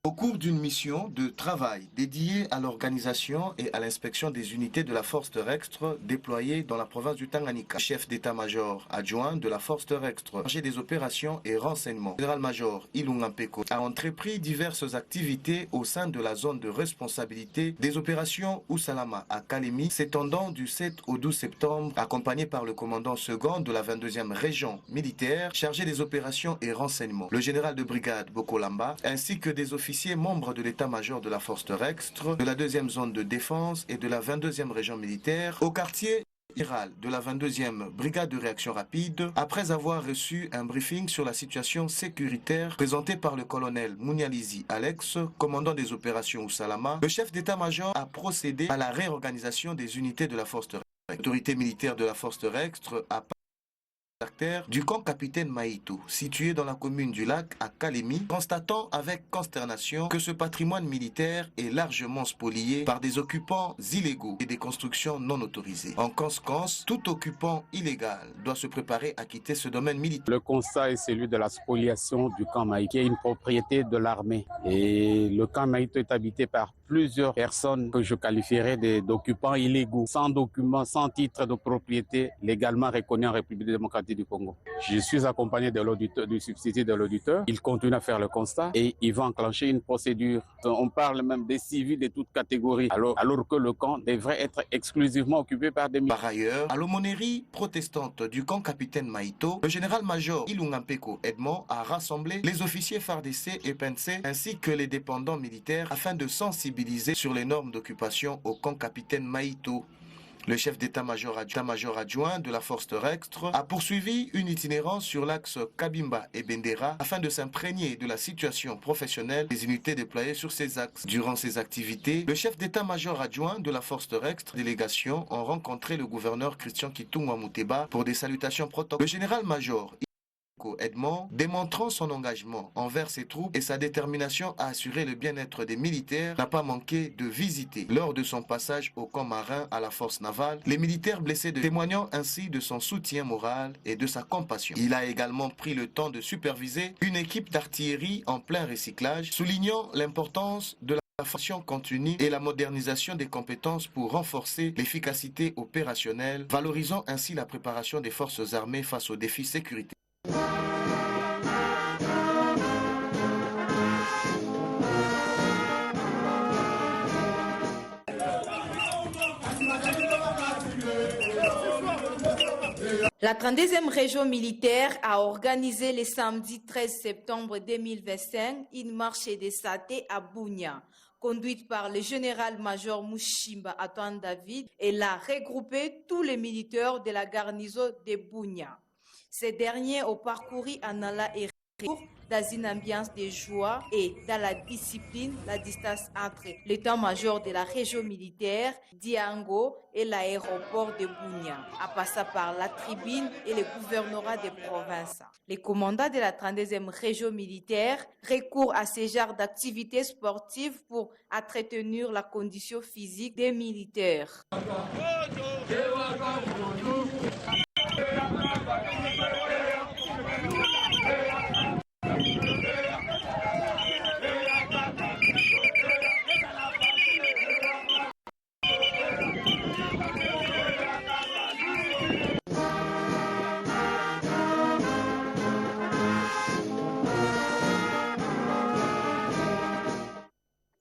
Au cours d'une mission de travail dédiée à l'organisation et à l'inspection des unités de la force terrestre déployées dans la province du Tanganyika, chef d'état-major adjoint de la force terrestre chargé des opérations et renseignements, général-major Ilunga Mpeko, a entrepris diverses activités au sein de la zone de responsabilité des opérations Usalama à Kalemi, s'étendant du 7 au 12 septembre, accompagné par le commandant second de la 22e région militaire chargé des opérations et renseignements, le général de brigade Bokolamba, ainsi que des officiers membres de l'état-major de la force terrestre, de la 2e zone de défense et de la 22e région militaire, au quartier général de la 22e brigade de réaction rapide, après avoir reçu un briefing sur la situation sécuritaire présenté par le colonel Mounializi Alex, commandant des opérations Usalama, le chef d'état-major a procédé à la réorganisation des unités de la force terrestre. L'autorité militaire de la force terrestre a du camp Capitaine Maïto, situé dans la commune du Lac à Kalemi, constatant avec consternation que ce patrimoine militaire est largement spolié par des occupants illégaux et des constructions non autorisées. En conséquence, tout occupant illégal doit se préparer à quitter ce domaine militaire. Le constat est celui de la spoliation du camp Maïto, qui est une propriété de l'armée. Et le camp Maïto est habité par plusieurs personnes que je qualifierais d'occupants illégaux, sans documents, sans titre de propriété légalement reconnu en République démocratique du Congo. Je suis accompagné de l'auditeur, du substitut de l'auditeur. Il continue à faire le constat et il va enclencher une procédure. On parle même des civils de toutes catégories, alors que le camp devrait être exclusivement occupé par des militaires. Par ailleurs, à l'aumônerie protestante du camp Capitaine Maïto, le général-major Ilunga Mpeko Edmond a rassemblé les officiers FARDC et PNC ainsi que les dépendants militaires afin de sensibiliser sur les normes d'occupation au camp Capitaine Maïto. Le chef d'état-major adjoint de la force terrestre a poursuivi une itinérance sur l'axe Kabimba et Bendera afin de s'imprégner de la situation professionnelle des unités déployées sur ces axes. Durant ces activités, le chef d'état-major adjoint de la force terrestre délégation ont rencontré le gouverneur Christian Kitungwa Muteba pour des salutations protocolaires. Le général-major Edmond, démontrant son engagement envers ses troupes et sa détermination à assurer le bien-être des militaires, n'a pas manqué de visiter, lors de son passage au camp marin à la force navale, les militaires blessés, témoignant ainsi de son soutien moral et de sa compassion. Il a également pris le temps de superviser une équipe d'artillerie en plein recyclage, soulignant l'importance de la formation continue et la modernisation des compétences pour renforcer l'efficacité opérationnelle, valorisant ainsi la préparation des forces armées face aux défis sécuritaires. La 32e région militaire a organisé le samedi 13 septembre 2025 une marche des satés à Bunia, conduite par le général-major Mushimba Antoine David. Elle a regroupé tous les militaires de la garnison de Bunia. Ces derniers ont parcouru en allant et retour dans une ambiance de joie et dans la discipline, la distance entre l'état-major de la région militaire, Diango, et l'aéroport de Bunia, en passant par la tribune et le gouvernorat des provinces. Les commandants de la 32e région militaire recourent à ce genre d'activités sportives pour entretenir la condition physique des militaires.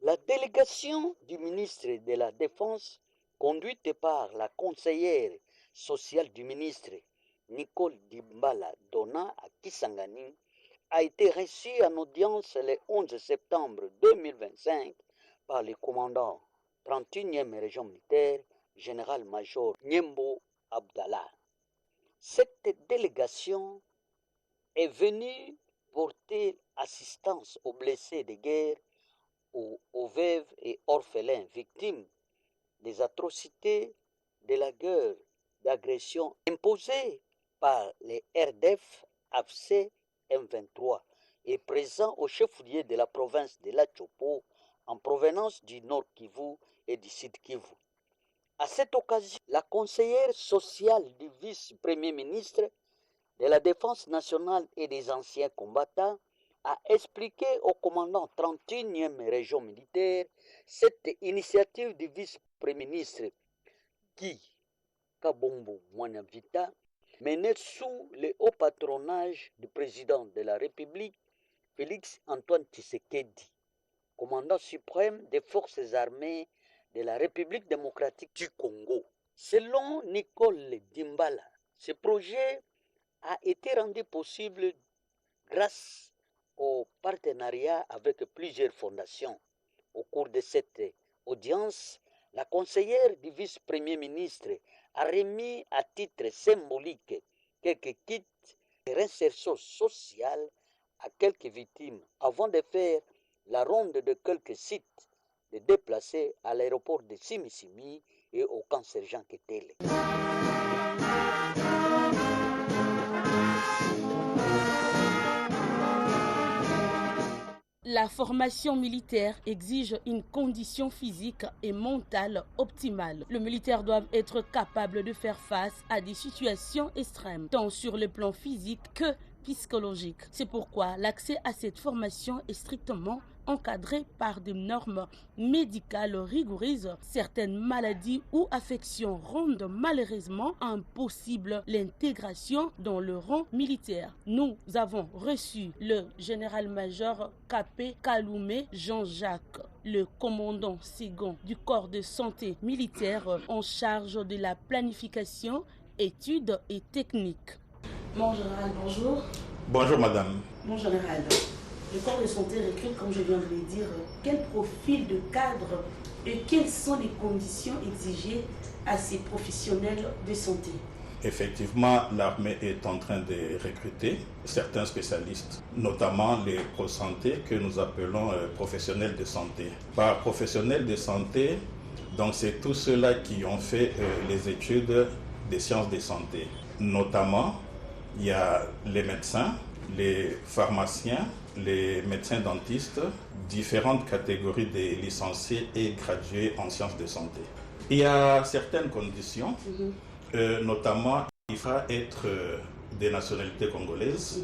La délégation du ministre de la Défense, conduite par la conseillère sociale du ministre Nicole Dimbala Donna à Kisangani, a été reçue en audience le 11 septembre 2025 par le commandant 31e région militaire, général-major Nyembo Abdallah. Cette délégation est venue porter assistance aux blessés de guerre, aux veuves et orphelins victimes des atrocités de la guerre d'agression imposée par les RDF, AFC, M23 et présents au chef-lieu de la province de la Chopo en provenance du Nord Kivu et du Sud Kivu. À cette occasion, la conseillère sociale du vice-premier ministre de la Défense nationale et des anciens combattants a expliqué au commandant 31e région militaire cette initiative du vice-premier ministre Guy Kabombo Mwanavita, menée sous le haut patronage du président de la République, Félix Antoine Tshisekedi, commandant suprême des forces armées de la République démocratique du Congo. Selon Nicole Dimbala, ce projet a été rendu possible grâce au partenariat avec plusieurs fondations. Au cours de cette audience, la conseillère du vice-premier ministre a remis à titre symbolique quelques kits de réinsertion sociale à quelques victimes avant de faire la ronde de quelques sites de déplacés à l'aéroport de Simisimi et au camp Sergent Ketele. La formation militaire exige une condition physique et mentale optimale. Le militaire doit être capable de faire face à des situations extrêmes, tant sur le plan physique que psychologique. C'est pourquoi l'accès à cette formation est strictement encadré par des normes médicales rigoureuses. Certaines maladies ou affections rendent malheureusement impossible l'intégration dans le rang militaire. Nous avons reçu le général-major Kapé Kaloumé Jean-Jacques, le commandant second du corps de santé militaire en charge de la planification, études et techniques. Mon général, bonjour. Bonjour madame. Mon général, le corps de santé recrute, comme je viens de le dire, quel profil de cadre et quelles sont les conditions exigées à ces professionnels de santé? Effectivement, l'armée est en train de recruter certains spécialistes, notamment les pro-santé que nous appelons professionnels de santé. Par professionnels de santé, donc c'est tous ceux-là qui ont fait les études des sciences de santé. Notamment, il y a les médecins, les pharmaciens, les médecins dentistes, différentes catégories de licenciés et gradués en sciences de santé. Il y a certaines conditions, notamment il faut être des nationalités congolaises,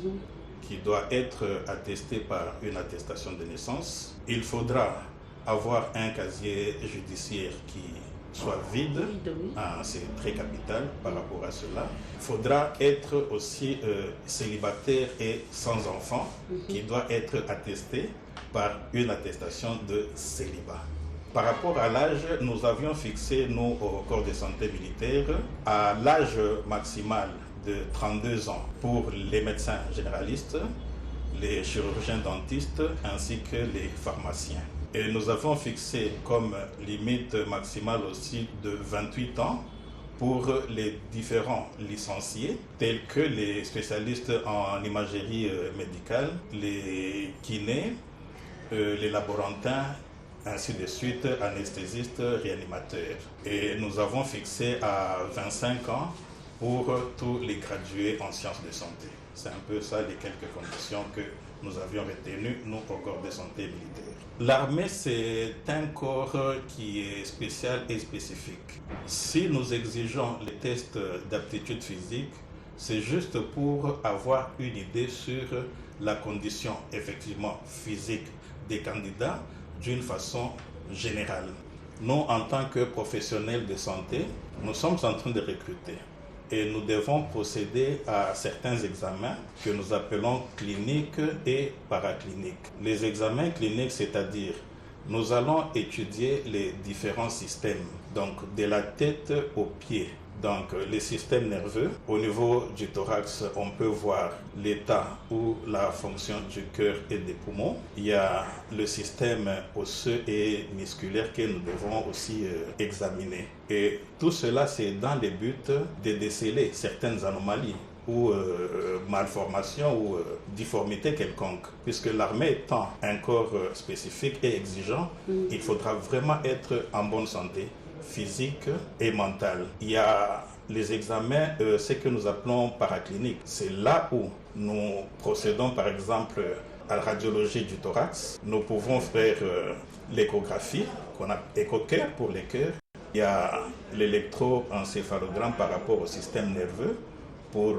qui doit être attesté par une attestation de naissance. Il faudra avoir un casier judiciaire qui soit vide, c'est très capital par rapport à cela. Il faudra être aussi célibataire et sans enfant, qui doit être attesté par une attestation de célibat. Par rapport à l'âge, nous avions fixé, nous, au corps de santé militaire, à l'âge maximal de 32 ans pour les médecins généralistes, les chirurgiens dentistes ainsi que les pharmaciens. Et nous avons fixé comme limite maximale aussi de 28 ans pour les différents licenciés, tels que les spécialistes en imagerie médicale, les kinés, les laborantins, ainsi de suite, anesthésistes, réanimateurs. Et nous avons fixé à 25 ans pour tous les gradués en sciences de santé. C'est un peu ça les quelques conditions que nous avions retenues, nous, au corps de santé militaire. L'armée, c'est un corps qui est spécial et spécifique. Si nous exigeons les tests d'aptitude physique, c'est juste pour avoir une idée sur la condition effectivement physique des candidats d'une façon générale. Nous, en tant que professionnels de santé, nous sommes en train de recruter. Et nous devons procéder à certains examens que nous appelons cliniques et paracliniques. Les examens cliniques, c'est-à-dire nous allons étudier les différents systèmes, donc de la tête aux pieds. Donc les systèmes nerveux, au niveau du thorax, on peut voir l'état ou la fonction du cœur et des poumons. Il y a le système osseux et musculaire que nous devons aussi examiner. Et tout cela, c'est dans le but de déceler certaines anomalies ou malformations ou difformités quelconques. Puisque l'armée étant un corps spécifique et exigeant, il faudra vraiment être en bonne santé physique et mentale. Il y a les examens, ce que nous appelons paracliniques. C'est là où nous procédons par exemple à la radiologie du thorax. Nous pouvons faire l'échographie, qu'on a écho-cœur pour les cœurs. Il y a l'électroencéphalogramme par rapport au système nerveux pour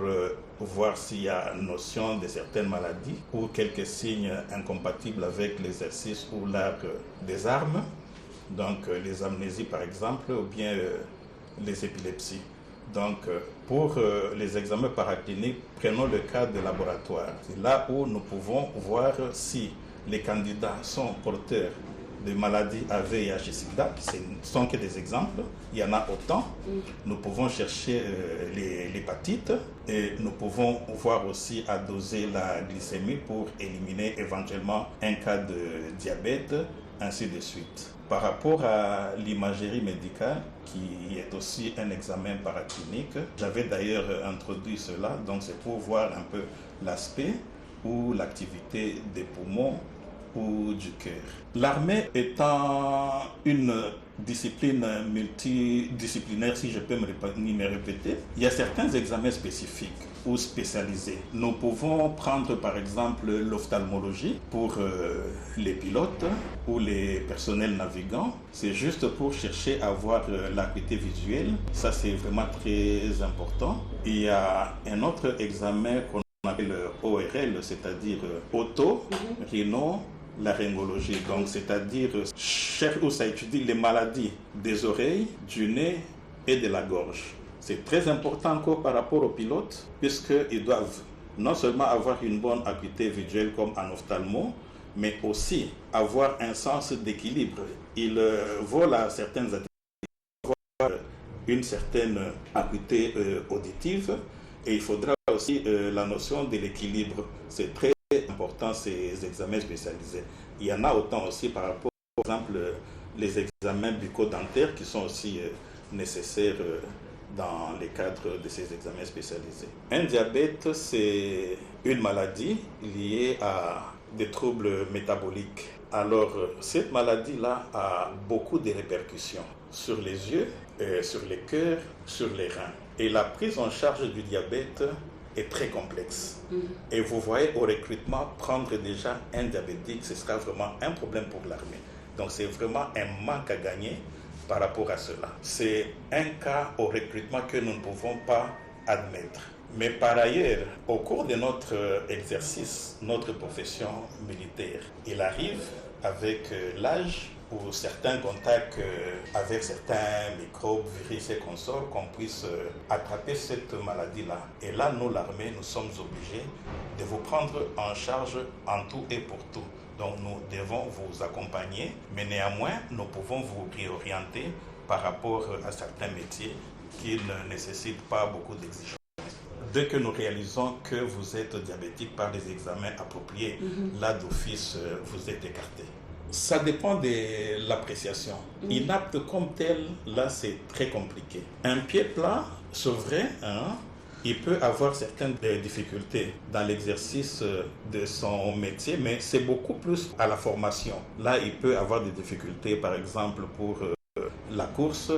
voir s'il y a notion de certaines maladies ou quelques signes incompatibles avec l'exercice ou l'art des armes, donc les amnésies par exemple, ou bien les épilepsies. Donc pour les examens paracliniques, prenons le cas de laboratoire. C'est là où nous pouvons voir si les candidats sont porteurs de maladies à VIH et SIDA, ce ne sont que des exemples, il y en a autant. Nous pouvons chercher l'hépatite et nous pouvons voir aussi à doser la glycémie pour éliminer éventuellement un cas de diabète, ainsi de suite. Par rapport à l'imagerie médicale, qui est aussi un examen paraclinique, j'avais d'ailleurs introduit cela, donc c'est pour voir un peu l'aspect ou l'activité des poumons ou du cœur. L'armée étant une discipline multidisciplinaire, si je peux me répéter, il y a certains examens spécifiques ou spécialisés. Nous pouvons prendre par exemple l'ophtalmologie pour les pilotes ou les personnels navigants. C'est juste pour chercher à voir l'acuité visuelle. Ça, c'est vraiment très important. Il y a un autre examen qu'on appelle ORL, c'est-à-dire oto-rhino-laryngologie. Donc, c'est-à-dire où ça étudie les maladies des oreilles, du nez et de la gorge. C'est très important encore par rapport aux pilotes, puisqu'ils doivent non seulement avoir une bonne acuité visuelle comme en ophtalmo, mais aussi avoir un sens d'équilibre. Ils volent à certaines activités, avoir une certaine acuité auditive, et il faudra aussi la notion de l'équilibre. C'est très important ces examens spécialisés. Il y en a autant aussi par rapport, par exemple, les examens bucco-dentaires qui sont aussi nécessaires dans les cadres de ces examens spécialisés. Un diabète, c'est une maladie liée à des troubles métaboliques. Alors, cette maladie-là a beaucoup de répercussions sur les yeux, sur les cœurs, sur les reins. Et la prise en charge du diabète est très complexe. Et vous voyez, au recrutement, prendre déjà un diabétique, ce sera vraiment un problème pour l'armée. Donc, c'est vraiment un manque à gagner par rapport à cela. C'est un cas au recrutement que nous ne pouvons pas admettre. Mais par ailleurs, au cours de notre exercice, notre profession militaire, il arrive avec l'âge ou certains contacts avec certains microbes, virus et consorts qu'on puisse attraper cette maladie-là. Et là, nous, l'armée, nous sommes obligés de vous prendre en charge en tout et pour tout. Donc nous devons vous accompagner, mais néanmoins, nous pouvons vous réorienter par rapport à certains métiers qui ne nécessitent pas beaucoup d'exigences. Dès que nous réalisons que vous êtes diabétique par des examens appropriés, là d'office, vous êtes écarté. Ça dépend de l'appréciation. Inapte comme tel, là c'est très compliqué. Un pied plat, c'est vrai, il peut avoir certaines difficultés dans l'exercice de son métier, mais c'est beaucoup plus à la formation. Là, il peut avoir des difficultés, par exemple, pour la course,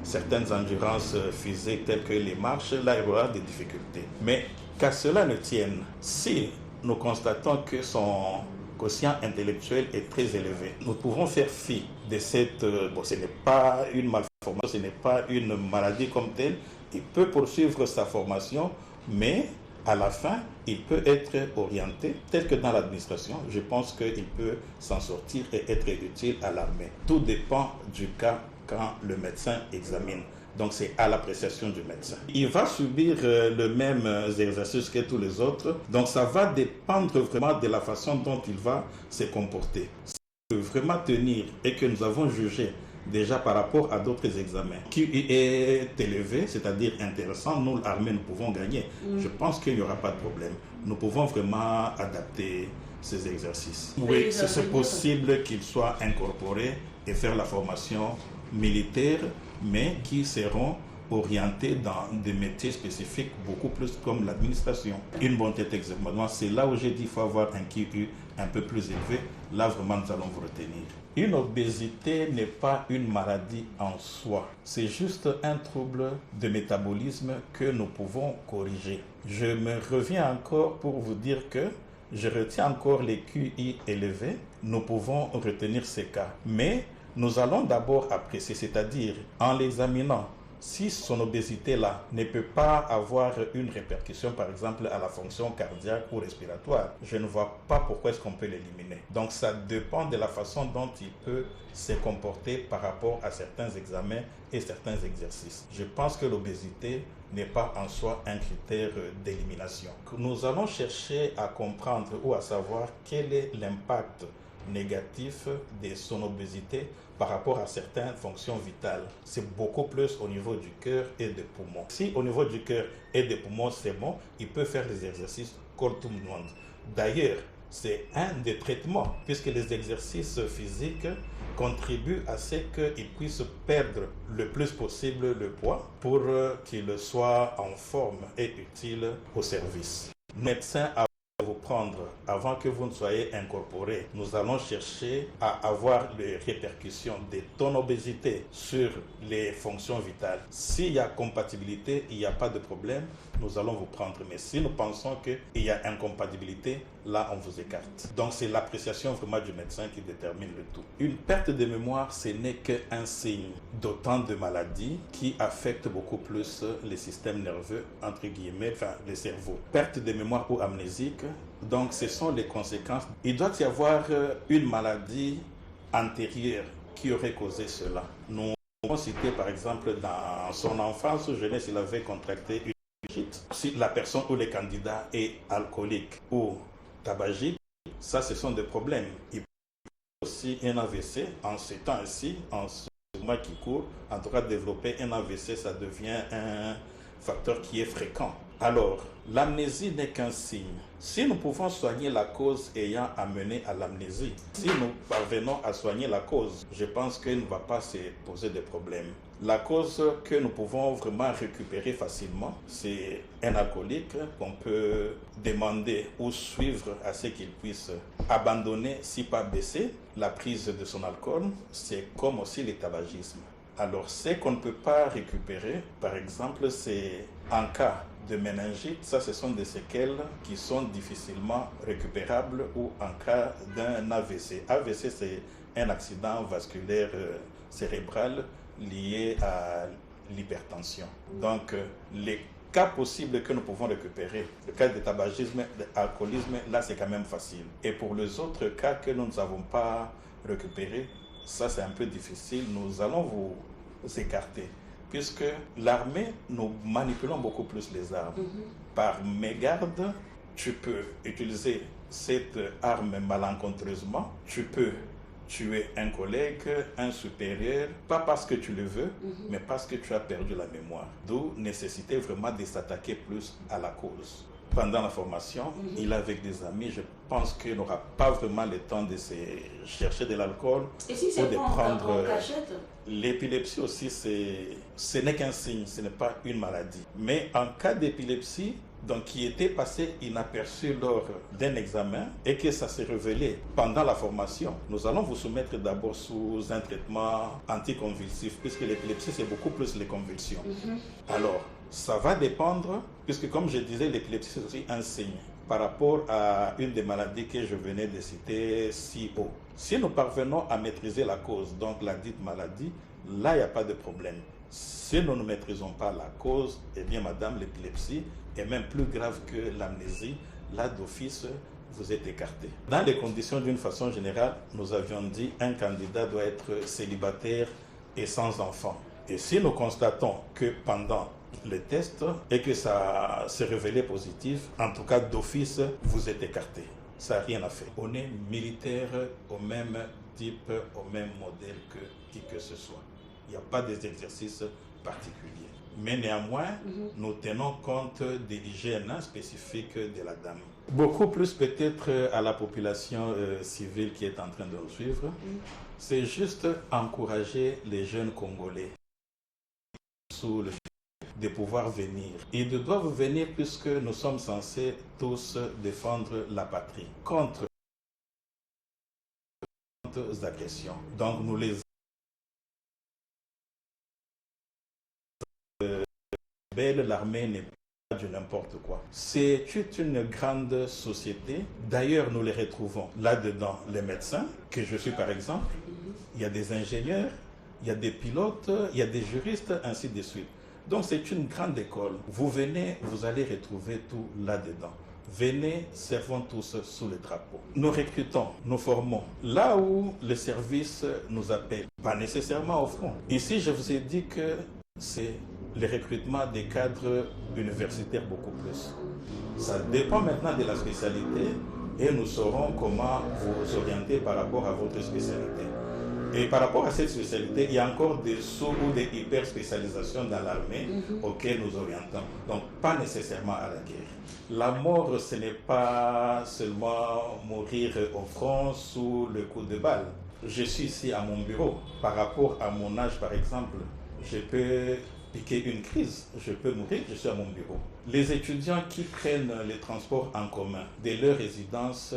certaines endurances physiques telles que les marches, là, il y aura des difficultés. Mais qu'à cela ne tienne, si nous constatons que son quotient intellectuel est très élevé, nous pouvons faire fi de cette... ce n'est pas une malformation, ce n'est pas une maladie comme telle. Il peut poursuivre sa formation, mais à la fin, il peut être orienté, tel que dans l'administration. Je pense qu'il peut s'en sortir et être utile à l'armée. Tout dépend du cas quand le médecin examine. Donc c'est à l'appréciation du médecin. Il va subir le même exercice que tous les autres. Donc ça va dépendre vraiment de la façon dont il va se comporter. S'il peut vraiment tenir et que nous avons jugé déjà par rapport à d'autres examens qui est élevé, c'est-à-dire intéressant, nous, l'armée, nous pouvons gagner. Je pense qu'il n'y aura pas de problème. Nous pouvons vraiment adapter ces exercices. Oui, c'est possible qu'ils soient incorporés et faire la formation militaire, mais qui seront orientés dans des métiers spécifiques beaucoup plus comme l'administration. Une bonne tête examen, c'est là où j'ai dit qu'il faut avoir un QI un peu plus élevé. Là, vraiment, nous allons vous retenir. Une obésité n'est pas une maladie en soi. C'est juste un trouble de métabolisme que nous pouvons corriger. Je me reviens encore pour vous dire que je retiens encore les QI élevés. Nous pouvons retenir ces cas. Mais nous allons d'abord apprécier, c'est-à-dire en l'examinant, Si son obésité-là ne peut pas avoir une répercussion, par exemple, à la fonction cardiaque ou respiratoire, je ne vois pas pourquoi est-ce qu'on peut l'éliminer. Donc ça dépend de la façon dont il peut se comporter par rapport à certains examens et certains exercices. Je pense que l'obésité n'est pas en soi un critère d'élimination. Nous allons chercher à comprendre ou à savoir quel est l'impact négatif de son obésité par rapport à certaines fonctions vitales. C'est beaucoup plus au niveau du cœur et des poumons. Si au niveau du cœur et des poumons c'est bon, il peut faire des exercices comme tout le monde. D'ailleurs, c'est un des traitements, puisque les exercices physiques contribuent à ce qu'il puisse perdre le plus possible le poids pour qu'il soit en forme et utile au service. Médecin à vous prendre avant que vous ne soyez incorporé. Nous allons chercher à avoir les répercussions de ton obésité sur les fonctions vitales. S'il y a compatibilité, il n'y a pas de problème, nous allons vous prendre. Mais si nous pensons qu'il y a incompatibilité, là on vous écarte. Donc c'est l'appréciation vraiment du médecin qui détermine le tout. Une perte de mémoire, ce n'est qu'un signe d'autant de maladies qui affectent beaucoup plus les systèmes nerveux, entre guillemets, enfin le cerveau. Perte de mémoire ou amnésique, donc ce sont les conséquences. Il doit y avoir une maladie antérieure qui aurait causé cela. Nous pouvons citer par exemple dans son enfance ou jeunesse, il avait contracté une bronchite. Si la personne ou le candidat est alcoolique ou tabagique, ça ce sont des problèmes. Il peut aussi un AVC en ces temps-ci, en ce mois qui court, en tout cas développer un AVC, ça devient un facteur qui est fréquent. Alors, l'amnésie n'est qu'un signe. Si nous pouvons soigner la cause ayant amené à l'amnésie, si nous parvenons à soigner la cause, je pense qu'il ne va pas se poser de problème. La cause que nous pouvons vraiment récupérer facilement, c'est un alcoolique qu'on peut demander ou suivre à ce qu'il puisse abandonner, si pas baisser, la prise de son alcool. C'est comme aussi le tabagisme. Alors, ce qu'on ne peut pas récupérer, par exemple, c'est en cas de méningite, ça ce sont des séquelles qui sont difficilement récupérables ou en cas d'un AVC. AVC, c'est un accident vasculaire cérébral lié à l'hypertension. Donc, les cas possibles que nous pouvons récupérer, le cas de tabagisme, d'alcoolisme, là c'est quand même facile. Et pour les autres cas que nous n'avons pas récupérés, ça c'est un peu difficile, nous allons vous écarter. Puisque l'armée, nous manipulons beaucoup plus les armes. Par mégarde, tu peux utiliser cette arme malencontreusement, tu peux tuer un collègue, un supérieur, pas parce que tu le veux, mais parce que tu as perdu la mémoire. D'où nécessité vraiment de s'attaquer plus à la cause. Pendant la formation, il est avec des amis, je pense qu'il n'aura pas vraiment le temps de se chercher de l'alcool ou de prendre. L'épilepsie aussi, ce n'est qu'un signe, ce n'est pas une maladie. Mais en cas d'épilepsie, donc qui était passé inaperçu lors d'un examen et que ça s'est révélé pendant la formation, nous allons vous soumettre d'abord sous un traitement anticonvulsif, puisque l'épilepsie, c'est beaucoup plus les convulsions. Alors, ça va dépendre, puisque comme je disais, l'épilepsie, c'est aussi un signe par rapport à une des maladies que je venais de citer si haut. Si nous parvenons à maîtriser la cause, donc la dite maladie, là, il n'y a pas de problème. Si nous ne maîtrisons pas la cause, eh bien, madame, l'épilepsie est même plus grave que l'amnésie. Là, d'office, vous êtes écarté. Dans les conditions d'une façon générale, nous avions dit qu'un candidat doit être célibataire et sans enfant. Et si nous constatons que pendant le test et que ça s'est révélé positif, en tout cas d'office, vous êtes écarté. Ça n'a rien à faire. On est militaire au même type, au même modèle que qui que ce soit. Il n'y a pas des exercices particuliers. Mais néanmoins, nous tenons compte de l'hygiène spécifique de la dame. Beaucoup plus peut-être à la population civile qui est en train de nous suivre. C'est juste encourager les jeunes Congolais sous le de pouvoir venir. Ils doivent venir puisque nous sommes censés tous défendre la patrie contre les agressions. Donc nous les l'armée n'est pas du n'importe quoi. C'est une grande société. D'ailleurs, nous les retrouvons là-dedans. Les médecins, que je suis par exemple, il y a des ingénieurs, il y a des pilotes, il y a des juristes, ainsi de suite. Donc c'est une grande école. Vous venez, vous allez retrouver tout là-dedans. Venez, servons tous sous le drapeau. Nous recrutons, nous formons. Là où le service nous appelle, pas nécessairement au front. Ici, je vous ai dit que c'est le recrutement des cadres universitaires beaucoup plus. Ça dépend maintenant de la spécialité et nous saurons comment vous orienter par rapport à votre spécialité. Et par rapport à cette spécialité, il y a encore des sous- ou des hyper-spécialisations dans l'armée auxquelles nous orientons. Donc, pas nécessairement à la guerre. La mort, ce n'est pas seulement mourir au front sous le coup de balle. Je suis ici à mon bureau. Par rapport à mon âge, par exemple, je peux piquer une crise, je peux mourir, je suis à mon bureau. Les étudiants qui prennent les transports en commun de leur résidence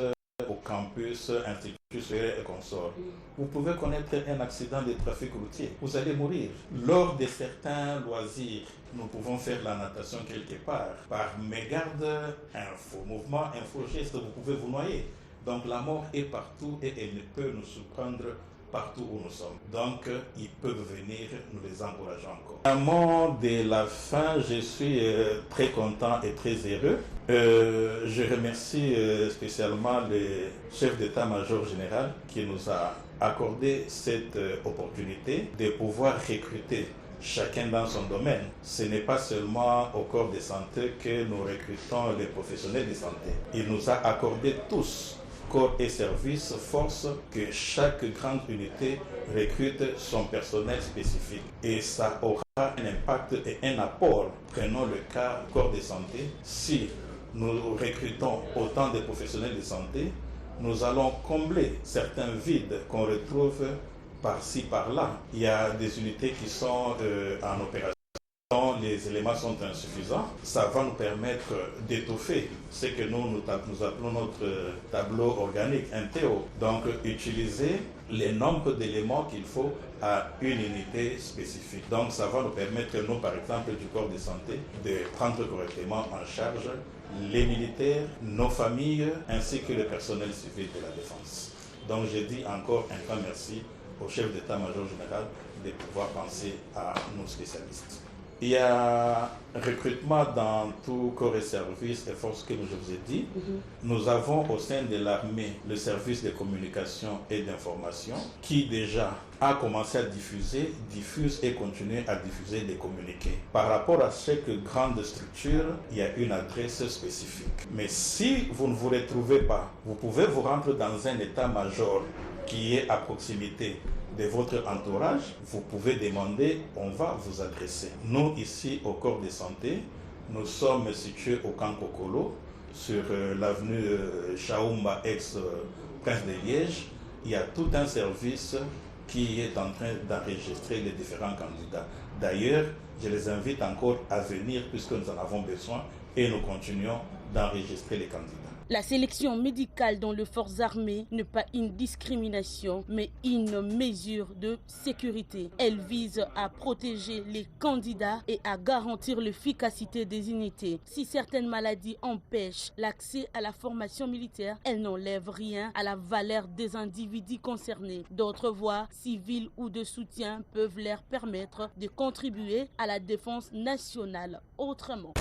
au campus, institut et consorts, vous pouvez connaître un accident de trafic routier, vous allez mourir. Lors de certains loisirs, nous pouvons faire la natation quelque part. Par mégarde, info mouvement, info geste, vous pouvez vous noyer. Donc la mort est partout et elle ne peut nous surprendre partout où nous sommes. Donc, ils peuvent venir, nous les encourageons encore. À mot de la fin, je suis très content et très heureux. Je remercie spécialement le chef d'état-major général qui nous a accordé cette opportunité de pouvoir recruter chacun dans son domaine. Ce n'est pas seulement au corps de santé que nous recrutons les professionnels de santé. Il nous a accordé tous, corps et services, force que chaque grande unité recrute son personnel spécifique. Et ça aura un impact et un apport. Prenons le cas du corps de santé. Si nous recrutons autant de professionnels de santé, nous allons combler certains vides qu'on retrouve par-ci, par-là. Il y a des unités qui sont en opération. Les éléments sont insuffisants, ça va nous permettre d'étoffer ce que nous appelons notre tableau organique, un TO. Donc, utiliser les nombres d'éléments qu'il faut à une unité spécifique. Donc, ça va nous permettre, nous, par exemple, du corps de santé, de prendre correctement en charge les militaires, nos familles, ainsi que le personnel civil de la défense. Donc, je dis encore un grand merci au chef d'état-major général de pouvoir penser à nos spécialistes. Il y a recrutement dans tout corps et service et force que je vous ai dit. Nous avons au sein de l'armée le service de communication et d'information qui déjà a commencé à diffuse et continue à diffuser des communiqués. Par rapport à chaque grande structure, il y a une adresse spécifique. Mais si vous ne vous retrouvez pas, vous pouvez vous rendre dans un état-major qui est à proximité de votre entourage, vous pouvez demander, on va vous adresser. Nous, ici, au corps de santé, nous sommes situés au camp Kokolo, sur l'avenue Chaoumba, ex-Prince de Liège. Il y a tout un service qui est en train d'enregistrer les différents candidats. D'ailleurs, je les invite encore à venir puisque nous en avons besoin et nous continuons d'enregistrer les candidats. La sélection médicale dans les forces armées n'est pas une discrimination, mais une mesure de sécurité. Elle vise à protéger les candidats et à garantir l'efficacité des unités. Si certaines maladies empêchent l'accès à la formation militaire, elles n'enlèvent rien à la valeur des individus concernés. D'autres voies civiles ou de soutien peuvent leur permettre de contribuer à la défense nationale autrement.